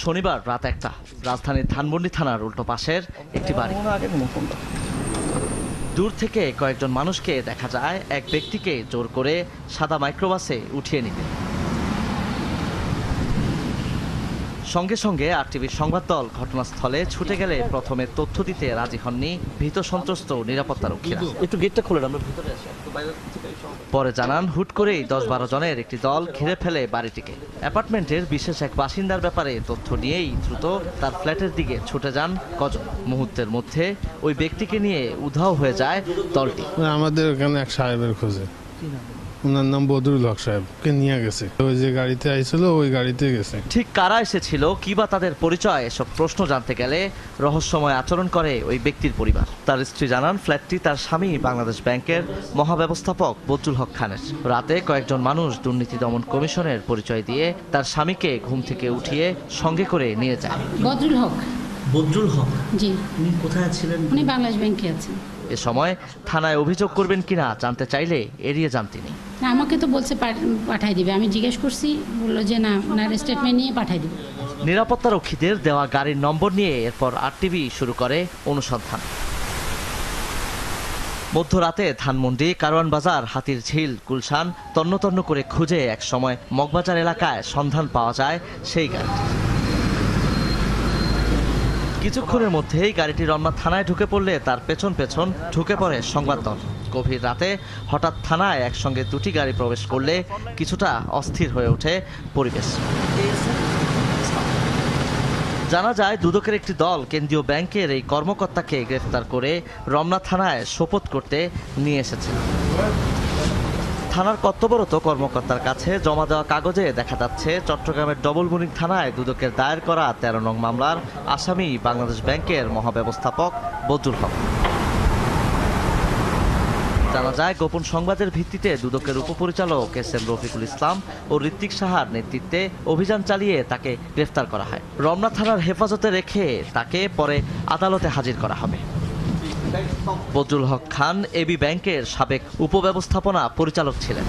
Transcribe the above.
শনিবার রাত ১টা রাজধানীর ধানমন্ডি থানার উল্টো পাশের একটি বাড়ি। দূর থেকে কয়েকজন মানুষকে দেখা যায় এক ব্যক্তিকে জোর করে সাদা মাইক্রোবাসে উঠিয়ে নিতে। সঙ্গে সঙ্গে আরটিভির সংবাদ দল ঘটনাস্থলে ছুটে গেলে প্রথমে তথ্য দিতে রাজি হননি ভীত সন্ত্রস্ত নিরাপত্তারক্ষীরা। একটু গেটটা খুলে আমরা ভিতরে আসি। পরে জানান হুট করেই ১০-১২ জনের একটি দল ঘিরে ফেলে বাড়িটিকে। অ্যাপার্টমেন্টের বিশেষ এক বাসিন্দার ব্যাপারে তথ্য নিয়েই দ্রুত তার ফ্ল্যাটের দিকে ছুটে যান কজন। মুহূর্তের মধ্যে ওই ব্যক্তিকে নিয়ে উধাও হয়ে যায় দলটি। আমাদের এখানে এক সাহেবের খোঁজে, ওনার নাম বদরুল হক সাহেবকে নিয়ে গেছে। ওই যে গাড়িতে আইছিল ওই গাড়িতে গেছে। ঠিক কারা এসেছিল কিবা তাদের পরিচয় এসব প্রশ্ন জানতে গেলে রহস্যময় আচরণ করে ওই ব্যক্তির পরিবার। তার স্ত্রী জানান ফ্ল্যাটটি তার স্বামী বাংলাদেশ ব্যাংকের মহাব্যবস্থাপক বদরুল হক খানের। রাতে কয়েকজন মানুষ দুর্নীতি দমন কমিশনের পরিচয় দিয়ে তার স্বামীকে ঘুম থেকে উঠিয়ে সঙ্গে করে নিয়ে যায়। বদরুল হক জি, উনি কোথায় ছিলেন? উনি বাংলাদেশ ব্যাংকে আছেন। এ সময় থানায় অভিযোগ করবেন কিনা জানতে চাইলে এড়িয়ে যান তিনি। না, আমাকে তো বলছে পাঠাই দিবে। আমি জিজ্ঞেস করছি, বললো যে না, ওনার স্টেটমেন্ট নিয়ে পাঠাই দিবে। নিরাপত্তারক্ষীদের দেওয়া গাড়ির নম্বর নিয়ে এরপর আরটিভি শুরু করে অনুসন্ধান। মধ্যরাতে ধানমন্ডি, কারওয়ান বাজার, হাতির ঝিল, গুলশান তন্ন তন্ন করে খুঁজে এক সময় মগবাজার এলাকায় সন্ধান পাওয়া যায় সেই গাড়িটি। কিছুক্ষণের মধ্যেই গাড়িটি রমনা থানায় ঢুকে পড়লে তার পেছন পেছন ঢুকে পড়ে সংবাদ দল। গভীর রাতে হঠাৎ থানায় একসঙ্গে দুটি গাড়ি প্রবেশ করলে কিছুটা অস্থির হয়ে ওঠে পরিবেশ। জানা যায় দুদকের একটি দল কেন্দ্রীয় ব্যাংকের এই কর্মকর্তাকে গ্রেফতার করে রমনা থানায় সোপর্দ করতে নিয়ে এসেছে। থানার কর্তব্যরত কর্মকর্তার কাছে জমা দেওয়া কাগজে দেখা যাচ্ছে চট্টগ্রামের ডবল মুনিং থানায় দুদকের দায়ের করা ১৩ নং মামলার আসামি বাংলাদেশ ব্যাংকের মহাব্যবস্থাপক বদরুল হক। জানা যায় গোপন সংবাদের ভিত্তিতে দুদকের উপপরিচালক এস.এম. রফিকুল ইসলাম ও ঋত্বিক সাহার নেতৃত্বে অভিযান চালিয়ে তাকে গ্রেফতার করা হয়। রমনা থানার হেফাজতে রেখে তাকে পরে আদালতে হাজির করা হবে। বদরুল হক খান এবি ব্যাংকের সাবেক উপব্যবস্থাপনা পরিচালক ছিলেন।